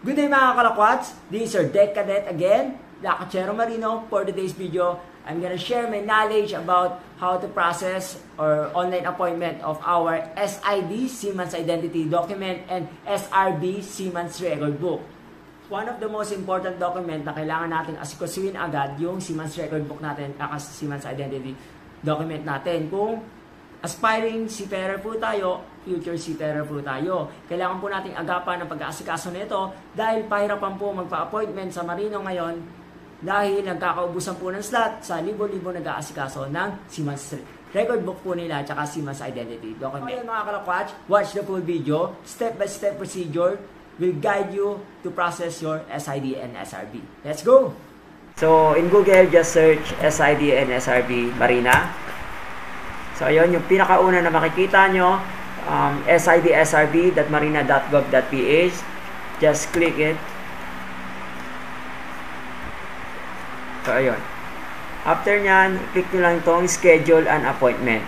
Good day mga kalakwats, this is your Deck Cadet again, Lakachero Marino. For today's video, I'm gonna share my knowledge about how to process or online appointment of our SID, Seaman's Identity Document, and SRB, Seaman's Record Book. One of the most important document na kailangan natin asikasuhin agad yung Seaman's Record Book natin, Seaman's Identity Document natin. Kung aspiring seafarer po tayo, future seafarer po tayo, kailangan po nating agapan ng pag-aasikaso nito dahil pahirapan po magpa-appointment sa marino ngayon dahil nagkakaubusan po ng slot sa libo-libo nag-aasikaso ng Seaman's Record Book po nila at Seaman's Identity Document. Ngayon mga kalakwatch, watch the full video. Step-by-step procedure will guide you to process your SID and SRB. Let's go! So, in Google, just search SID and SRB Marina. So, ayun, yung pinakauna na makikita nyo, sidsrb.marina.gov.ph. Just click it. So, ayun. After nyan, click nyo lang itong schedule an appointment.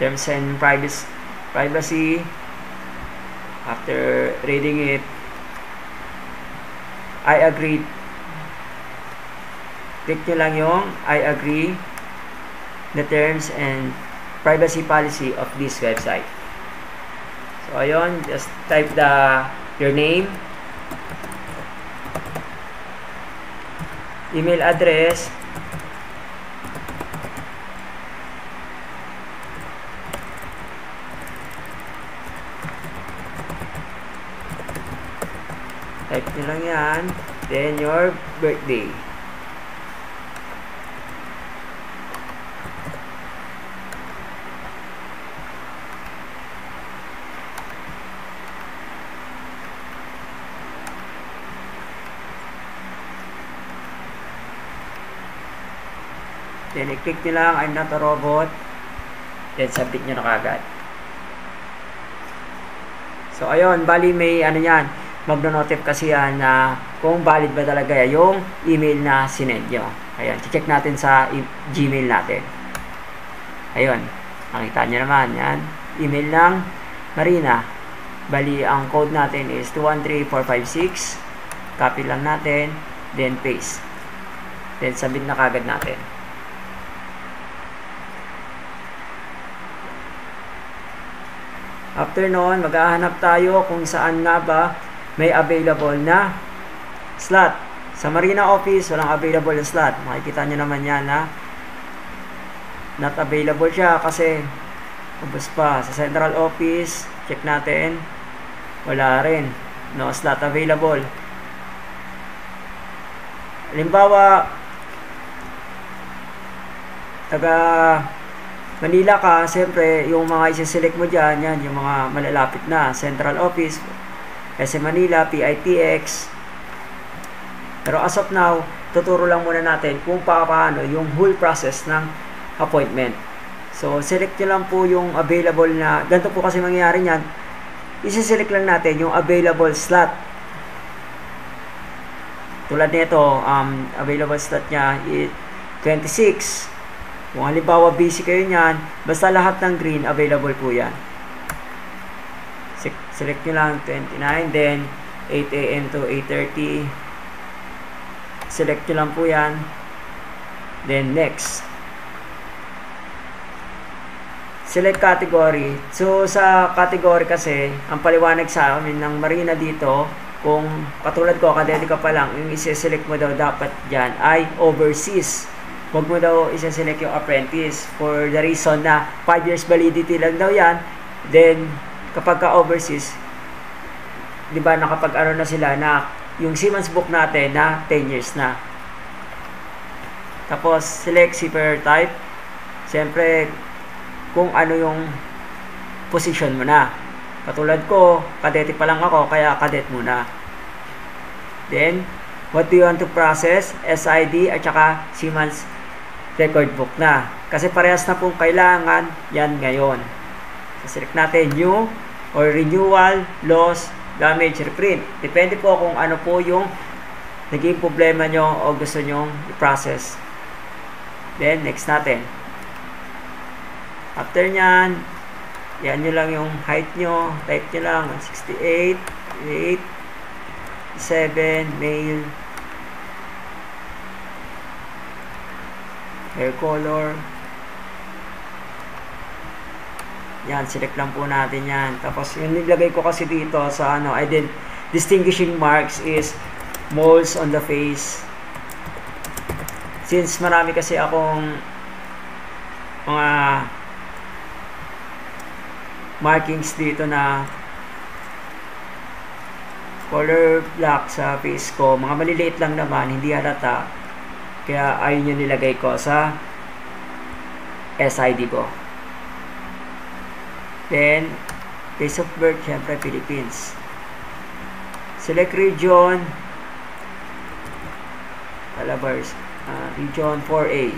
Terms and privacy. After reading it, I agree. Click nyo lang yung I agree the terms and privacy policy of this website. So, ayun, just type your name, email address, type nyo lang yan, then your birthday. Then, i-click nyo lang, I'm not a robot. Then, submit nyo na kagad. So, ayun, bali may ano yan, magno-notif kasi yan na kung valid ba talaga yung email na sinend nyo. Ayun, check natin sa Gmail natin. Ayun, makita nyo naman, yan. Email ng Marina. Bali, ang code natin is 213456. Copy lang natin, then paste. Then, submit na kagad natin. After noon, maghahanap tayo kung saan nga ba may available na slot. Sa Marina Office, walang available na slot. Makikita nyo naman yan na not available siya kasi ubos pa. Sa Central Office, check natin. Wala rin. No slot available. Halimbawa, taga Manila ka, siyempre, yung mga isi-select mo dyan, yan, yung mga malalapit na. Central Office, SM Manila, PITX. Pero as of now, tuturo lang muna natin kung paano yung whole process ng appointment. So, select nyo lang po yung available na, ganito po kasi mangyayari yan, isi-select lang natin yung available slot. Tulad nito, available slot niya is 26. Kung halimbawa busy kayo niyan, basta lahat ng green available po yan. Select nyo lang 29, then 8 AM to 8:30. Select nyo lang po yan. Then next. Select category. So sa category kasi, ang paliwanag sa amin ng Marina dito, kung katulad ko, kadete ka pa lang, yung isi-select mo daw dapat dyan ay overseas. Huwag mo daw isa-select yung apprentice for the reason na 5 years validity lang daw yan. Then, kapag ka-overseas, di ba nakapag ano na sila na yung Seaman's book natin na 10 years na. Tapos, select seafarer type. Siyempre, kung ano yung position mo na. Katulad ko, kadete pa lang ako, kaya cadet muna. Then, what do you want to process? SID at saka Seaman's Record Book na. Kasi parehas na pong kailangan yan ngayon. So, select natin new or renewal, loss, damage, reprint. Depende po kung ano po yung naging problema nyo o gusto nyo i-process. Then, next natin. After nyan, Yan nyo lang yung height nyo. Type nyo lang 68, 8, 7, male. Hair color. Yan, select lang po natin yan. Tapos, yung nilagay ko kasi dito sa ano, distinguishing marks is moles on the face. Since marami kasi akong mga markings dito na color black sa face ko, mga maliliit lang naman, hindi halata. Kaya ayun yung nilagay ko sa SID ko. Then, place of birth, syempre Philippines. Select region, Calabarzon, region 4A,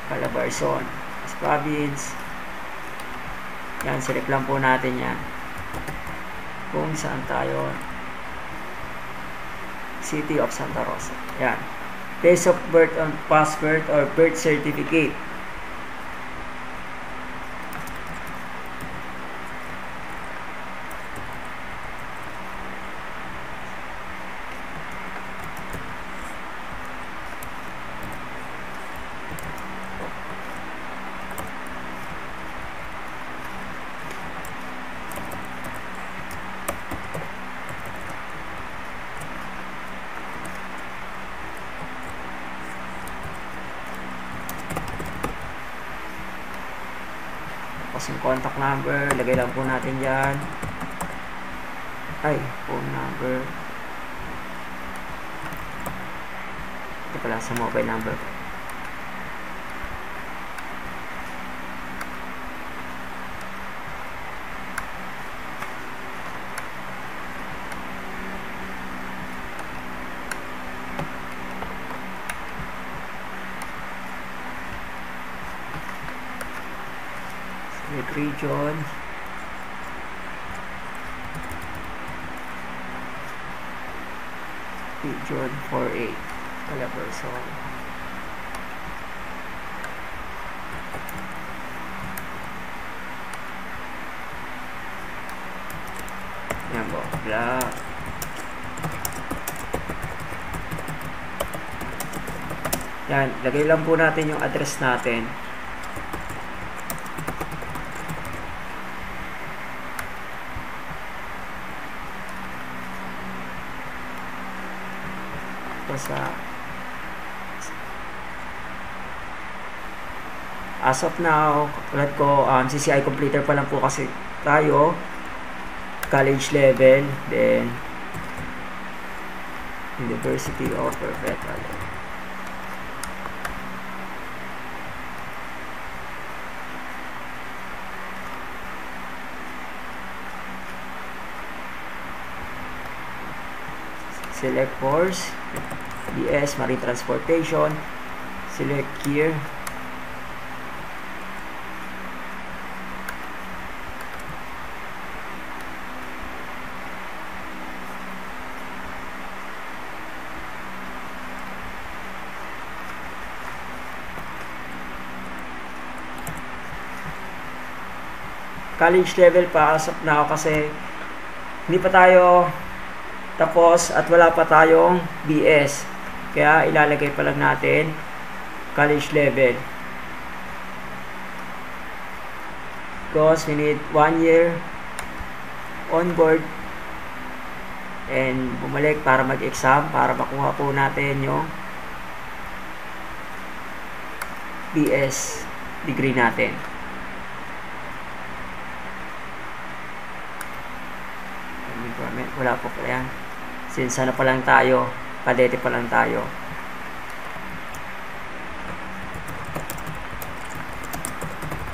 Calabarzon. As province, yan, select lang po natin yan. Kung saan tayo, City of Santa Rosa. Yan. Place of birth on passport or birth certificate. Tapos yung contact number, lagay lang po natin dyan. Ay, phone number. Ito pala sa mobile number. Region, region 4A, Calabarzon. Yan po, black. Yan, lagay lang po natin yung address natin. As of now, katulad ko, CCI completer pa lang po kasi tayo, college level, then University of Perpetual. Select course, BS, Marine Transportation, select here. College level pa as of now kasi hindi pa tayo tapos at wala pa tayong BS. Kaya ilalagay pa lang natin college level. Because we need 1 year on board and bumalik para mag-exam para makuha po natin yung BS degree natin. Wala po pala yan. Since ano pa lang tayo, kadete pa lang tayo.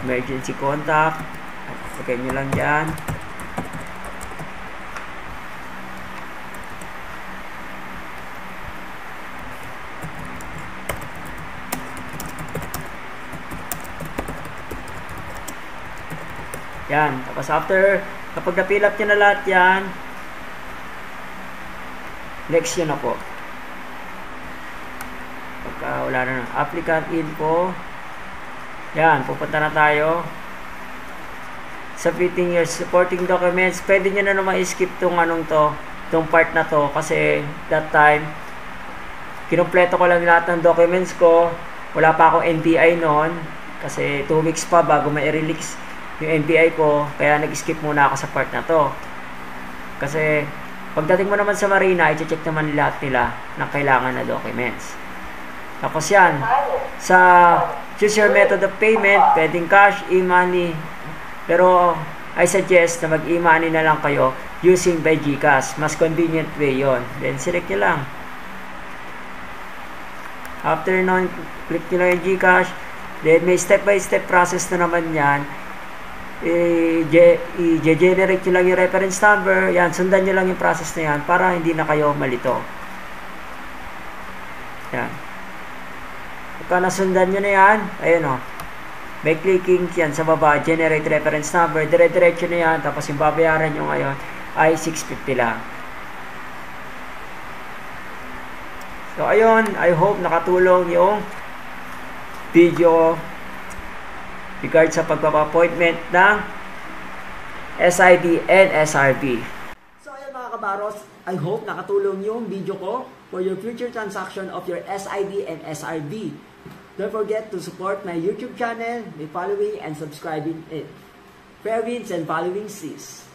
Emergency contact. Lagay nyo lang dyan. Yan. Tapos after, kapag na-fill up nyo na lahat yan, next yun na po. Pagka wala na applicant info, yan, pupunta na tayo submitting your supporting documents, pwede nyo na naman i-skip tong part na to kasi that time kinumpleto ko lang lahat ng documents ko. Wala pa akong NBI noon kasi 2 weeks pa bago ma-release yung NBI ko, kaya nag-skip muna ako sa part na to. Kasi pagdating mo naman sa Marina, i-check naman lahat nila ng kailangan na documents. Tapos yan, sa choose your method of payment, pwedeng cash, e-money, pero I suggest na mag-e-money na lang kayo using by GCash. Mas convenient way yon. Then select nyo lang. After nun, click nyo lang yung GCash. Then may step-by-step process na naman yan. I-generate nyo lang yung reference number. Yan, sundan nyo lang yung process na yan para hindi na kayo malito. Yan. Pagka nasundan nyo na yan, ayun o. May clicking yan sa baba, generate reference number. Dire-diretso na yan. Tapos yung babayaran nyo ngayon ay 650 lang. So, ayun, I hope nakatulong yung video regard sa pagpapa-appointment ng SID and SRB. So, ayun mga kabaros, I hope nakatulong yung video ko for your future transaction of your SID and SRB. Don't forget to support my YouTube channel by following and subscribing it. Fair winds and following seas.